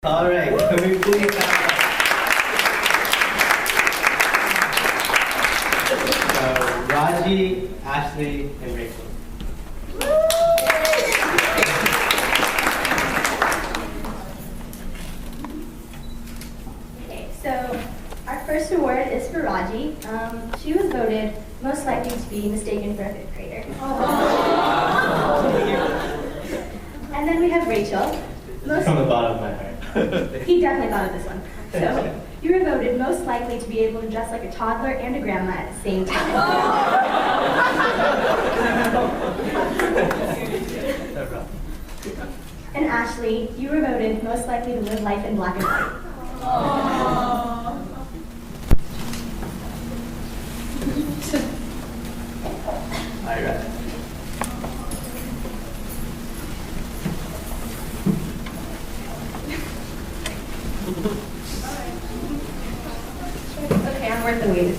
All right, can we please have so, Raji, Ashley, and Rachel. Okay, so our first award is for Raji. She was voted most likely to be mistaken for a fifth grader. And then we have Rachel. From the bottom of my heart. He definitely thought of this one. So, you were voted most likely to be able to dress like a toddler and a grandma at the same time. And Ashley, you were voted most likely to live life in black and white. All right. Okay, I'm worth the wait.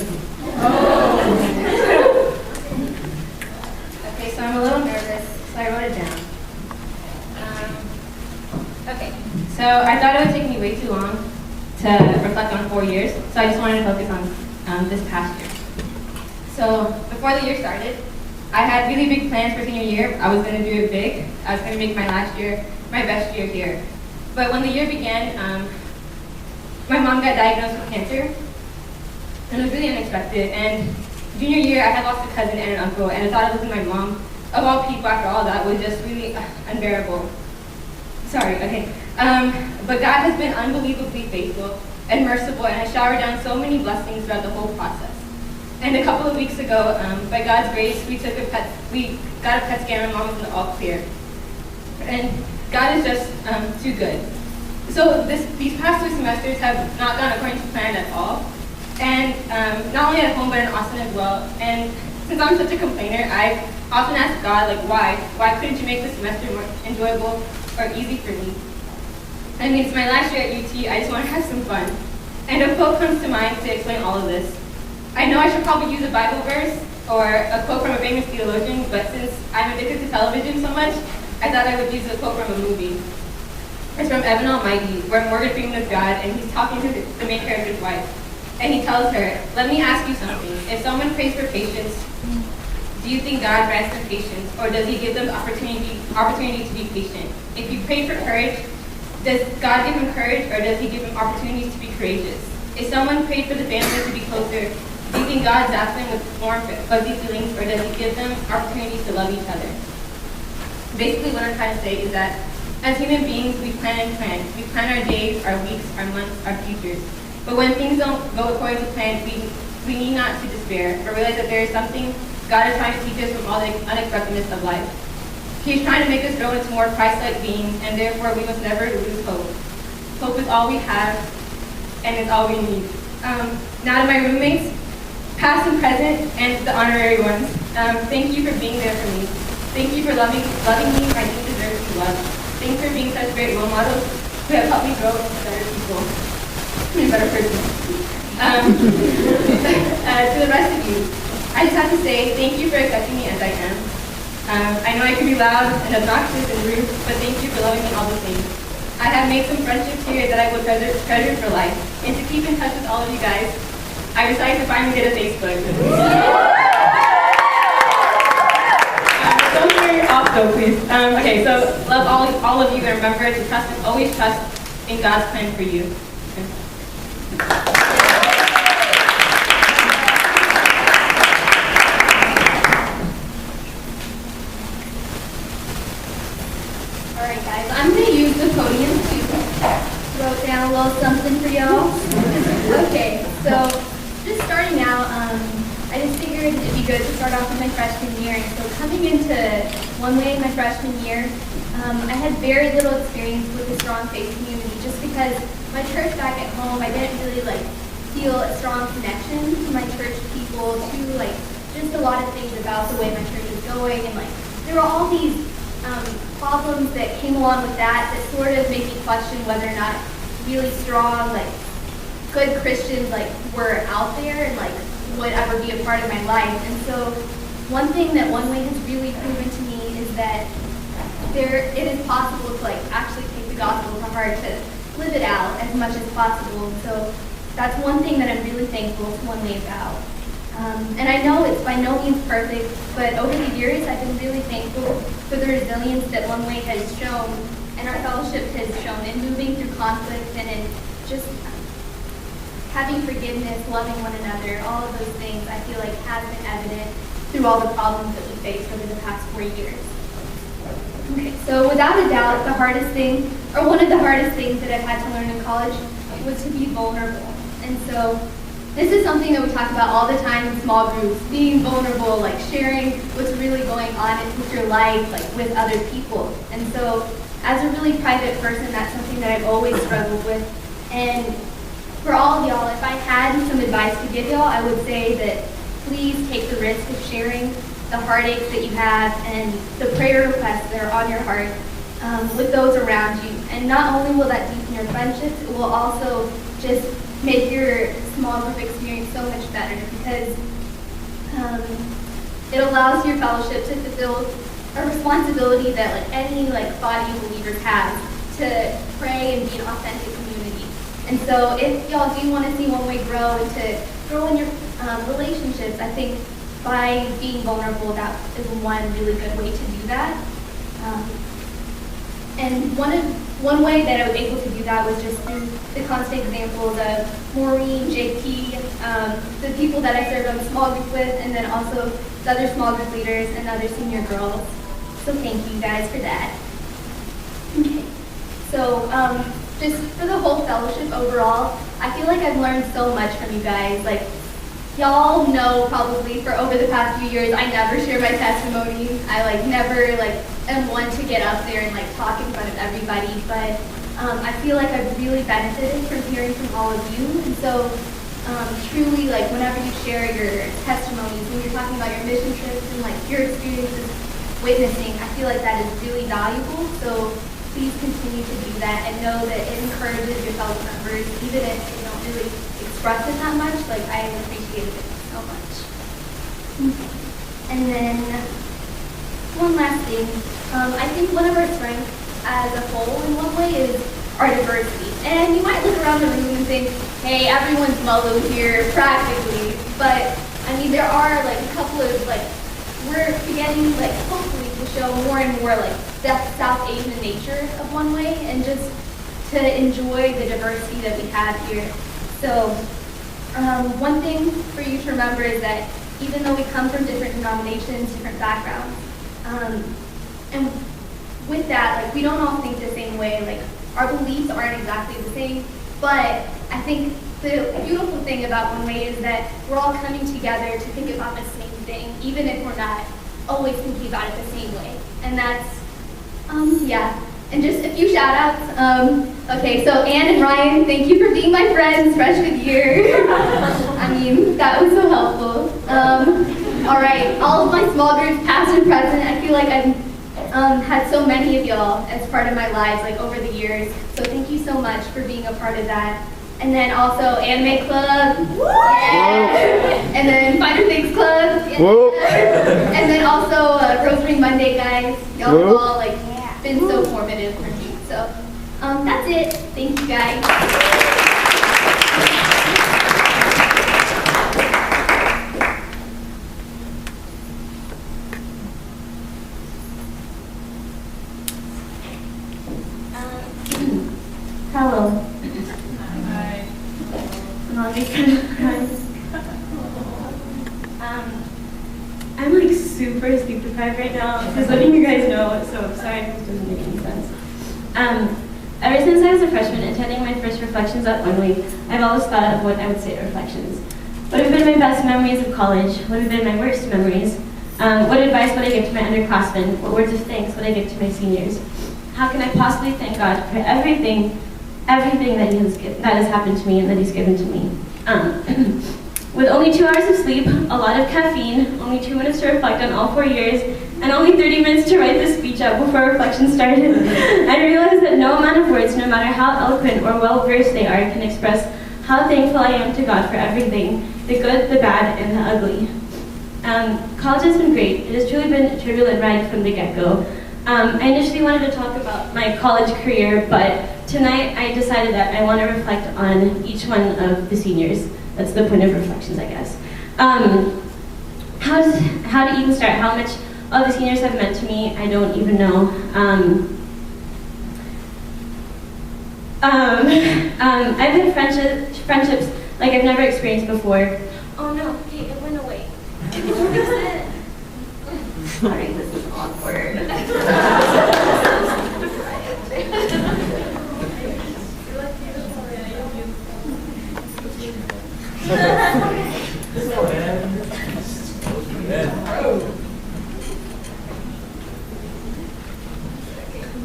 Okay, so I'm a little nervous, so I wrote it down. Okay, so I thought it would take me way too long to reflect on 4 years, so I just wanted to focus on this past year. So before the year started, I had really big plans for senior year. I was going to do it big. I was going to make my last year my best year here. But when the year began, my mom got diagnosed with cancer, and it was really unexpected. And junior year, I had lost a cousin and an uncle, and the thought of losing my mom, of all people after all that, was just really unbearable. Sorry, okay. But God has been unbelievably faithful and merciful, and has showered down so many blessings throughout the whole process. And a couple of weeks ago, by God's grace, we got a PET scan, and my mom was in the all clear. And God is just too good. So these past 2 semesters have not gone according to plan at all. And not only at home, but in Austin as well. And since I'm such a complainer, I've often asked God, like, why? Why couldn't you make the semester more enjoyable or easy for me? I mean, it's my last year at UT, I just want to have some fun. And a quote comes to mind to explain all of this. I know I should probably use a Bible verse or a quote from a famous theologian, but since I'm addicted to television so much, I thought I would use a quote from a movie. It's from Evan Almighty, where Morgan Freeman is God, and he's talking to the main character's wife. And he tells her, let me ask you something. If someone prays for patience, do you think God grants them patience, or does he give them the opportunity to be patient? If you pray for courage, does God give them courage, or does he give them opportunities to be courageous? If someone prayed for the family to be closer, do you think God zaps them with warm, fuzzy feelings, or does he give them opportunities to love each other? Basically, what I'm trying to say is that as human beings, we plan and plan. We plan our days, our weeks, our months, our futures. But when things don't go according to plan, we need not to despair, but realize that there is something God is trying to teach us from all the unexpectedness of life. He is trying to make us grow into more Christ-like beings, and therefore we must never lose hope. Hope is all we have, and it's all we need. Now to my roommates, past and present, and the honorary ones, thank you for being there for me. Thank you for loving me when I didn't deserve to be loved. Thanks for being such great role models who have helped me grow into better people. A better person. To the rest of you, I just have to say thank you for accepting me as I am. I know I can be loud and obnoxious and rude, but thank you for loving me all the same. I have made some friendships here that I will treasure for life. And to keep in touch with all of you guys, I decided to finally get a Facebook. Don't turn it off though, please. Okay, so love all of you, and remember to trust and always trust in God's plan for you. Alright guys, I'm going to use the podium to wrote down a little something for y'all. Okay, so just starting out, I just figured it'd be good to start off with my freshman year. And so coming into one way my freshman year, I had very little experience with the strong faith community just because my church back at home, I didn't really feel a strong connection to my church people, to just a lot of things about the way my church is going, and there were all these problems that came along with that sort of made me question whether or not really strong, good Christians were out there and would ever be a part of my life. And so one thing that One Way has really proven to me is that it is possible to actually take the gospel to heart, to live it out as much as possible. So that's one thing that I'm really thankful to One Way about. And I know it's by no means perfect, but over the years I've been really thankful for the resilience that One Way has shown and our fellowship has shown in moving through conflict and in just having forgiveness, loving one another, all of those things I feel like has been evident through all the problems that we faced over the past 4 years. Okay, so without a doubt, the hardest thing, or one of the hardest things that I've had to learn in college was to be vulnerable. And so this is something that we talk about all the time in small groups, being vulnerable, like sharing what's really going on with your life, like with other people. And so as a really private person, that's something that I've always struggled with. And for all of y'all, if I had some advice to give y'all, I would say that please take the risk of sharing the heartaches that you have and the prayer requests that are on your heart with those around you. And not only will that deepen your friendships, it will also just make your small group experience so much better because it allows your fellowship to fulfill a responsibility that like any body of believers has to pray and be an authentic community. And so if y'all do want to see One Way grow and to grow in your relationships, I think by being vulnerable, that is one really good way to do that. And one way that I was able to do that was just through the constant examples of Maureen, JP, the people that I served on the small group with, and then also the other small group leaders and other senior girls. So thank you guys for that. Okay, so just for the whole fellowship overall, I feel like I've learned so much from you guys. Like, y'all know probably for over the past few years, I never share my testimony. I never am one to get up there and talk in front of everybody. But I feel like I've really benefited from hearing from all of you. And so truly, whenever you share your testimonies, when you're talking about your mission trips and your experiences witnessing, I feel like that is really valuable. So please continue to do that and know that it encourages your fellow members, even if you don't really express it that much. I appreciated it so much. And then one last thing. I think one of our strengths as a whole in One Way is our diversity. And you might look around the room and think, hey, everyone's mellow here practically. But I mean, there are a couple of we're beginning hopefully to show more and more that South Asian nature of One Way and just to enjoy the diversity that we have here. So one thing for you to remember is that even though we come from different denominations, different backgrounds, and with that, we don't all think the same way. Our beliefs aren't exactly the same, but I think the beautiful thing about One Way is that we're all coming together to think about the same thing, even if we're not always thinking about it the same way. And that's, yeah. And just a few shout outs. Okay, so Ann and Ryan, thank you for being my friends freshman year. I mean, that was so helpful. All right, all of my small groups, past and present, I feel like I've had so many of y'all as part of my lives over the years. So thank you so much for being a part of that. And then also Anime Club, yeah. And then Finder Things Club, yeah. And then also Rosary Monday guys. Y'all have all been so formative for me. So that's it. Thank you guys. Hello. Hi. I'm super sleep deprived right now because letting you guys know, so sorry if this doesn't make any sense. Ever since I was a freshman attending my first reflections at One Way, I've always thought of what I would say at reflections. What have been my best memories of college? What have been my worst memories? What advice would I give to my underclassmen? What words of thanks would I give to my seniors? How can I possibly thank God for everything that has happened to me and that He's given to me? With only 2 hours of sleep, a lot of caffeine, only 2 minutes to reflect on all 4 years, and only 30 minutes to write the speech out before reflection started, I realized that no amount of words, no matter how eloquent or well-versed they are, can express how thankful I am to God for everything, the good, the bad, and the ugly. College has been great. It has truly been a turbulent ride from the get-go. I initially wanted to talk about my college career, but tonight I decided that I want to reflect on each one of the seniors. That's the point of reflections, I guess. How to even start? How much all the seniors have meant to me, I don't even know. I've had friendships like I've never experienced before. Oh no, okay, it went away. Fix it. Sorry, this is awkward.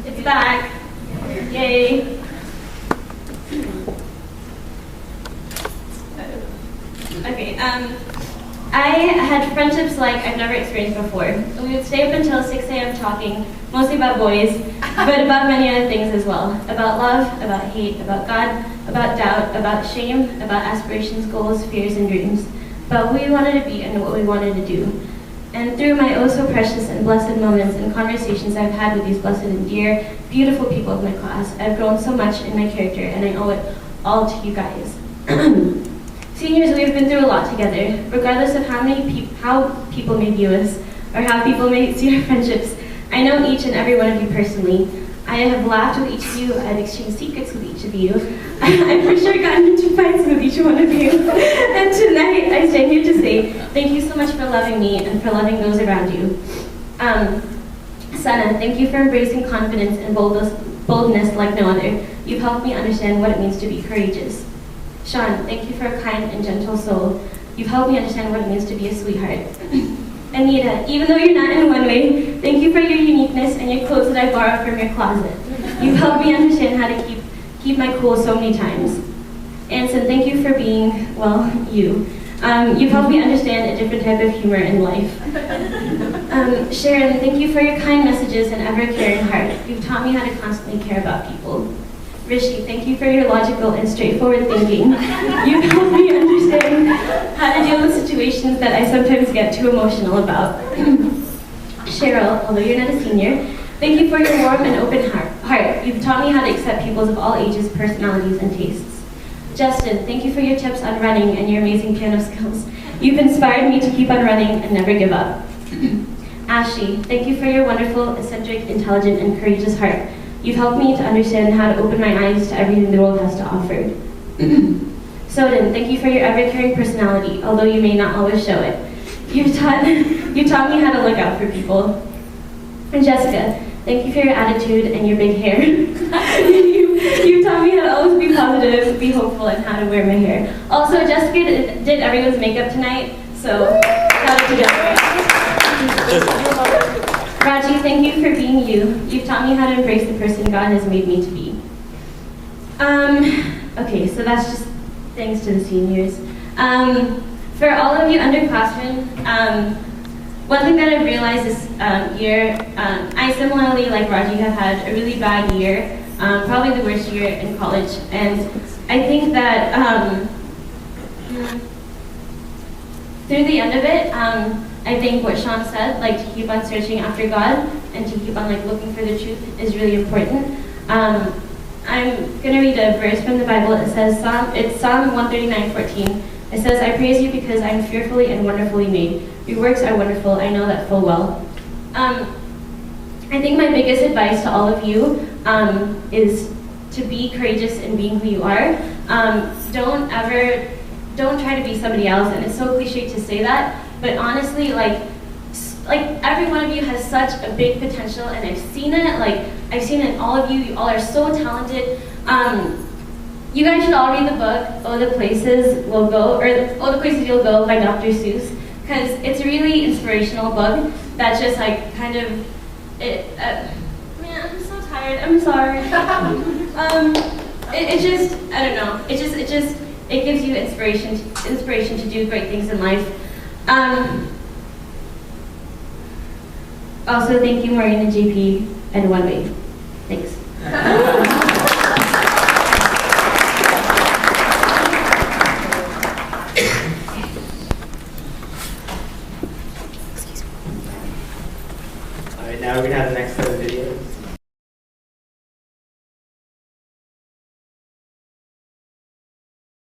It's back. Yay. Okay, I had friendships like I've never experienced before. We would stay up until 6 a.m. talking, mostly about boys, but about many other things as well. About love, about hate, about God, about doubt, about shame, about aspirations, goals, fears, and dreams, about who we wanted to be and what we wanted to do. And through my oh so precious and blessed moments and conversations I've had with these blessed and dear, beautiful people of my class, I've grown so much in my character, and I owe it all to you guys. Seniors, we've been through a lot together. Regardless of how people may view us, or how people may see our friendships, I know each and every one of you personally. I have laughed with each of you, I've exchanged secrets with each of you. I've for sure gotten into fights with each one of you. And tonight, I stand here to say, thank you so much for loving me and for loving those around you. Sunnah, thank you for embracing confidence and boldness like no other. You've helped me understand what it means to be courageous. Shawn, thank you for a kind and gentle soul. You've helped me understand what it means to be a sweetheart. Anita, even though you're not in one way, thank you for your uniqueness and your clothes that I borrowed from your closet. You've helped me understand how to keep my cool so many times. Anson, thank you for being, well, you. You've helped me understand a different type of humor in life. Sharon, thank you for your kind messages and ever-caring heart. You've taught me how to constantly care about people. Rishi, thank you for your logical and straightforward thinking. You've helped me understand how to deal with situations that I sometimes get too emotional about. Cheryl, although you're not a senior, thank you for your warm and open heart. You've taught me how to accept people of all ages, personalities, and tastes. Justin, thank you for your tips on running and your amazing piano skills. You've inspired me to keep on running and never give up. Ashley, thank you for your wonderful, eccentric, intelligent, and courageous heart. You've helped me to understand how to open my eyes to everything the world has to offer. Soden, thank you for your ever-caring personality, although you may not always show it. You taught me how to look out for people. And Jessica, thank you for your attitude and your big hair. you taught me how to always be positive, be hopeful, and how to wear my hair. Also, Jessica did everyone's makeup tonight, so shout out to Jessica. Raji, thank you for being you. You've taught me how to embrace the person God has made me to be. Okay, so that's just thanks to the seniors. For all of you underclassmen, one thing that I've realized this year, I similarly, like Raji, have had a really bad year, probably the worst year in college, and I think that through the end of it, I think what Shawn said, like to keep on searching after God and to keep on like looking for the truth is really important. I'm going to read a verse from the Bible. It says, it's Psalm 139:14. It says, I praise you because I am fearfully and wonderfully made. Your works are wonderful, I know that full well. I think my biggest advice to all of you is to be courageous in being who you are. Don't try to be somebody else, and it's so cliche to say that, but honestly, like every one of you has such a big potential, and I've seen it. Like I've seen it in all of you. You all are so talented. You guys should all read the book "Oh the Places We'll Go" or "Oh the Places You'll Go" by Dr. Seuss, because it's a really inspirational book that's just like kind of it. Man, I'm so tired. I'm sorry. It just I don't know. It gives you inspiration to do great things in life. Also, thank you, Maureen and JP, and One Way. Thanks.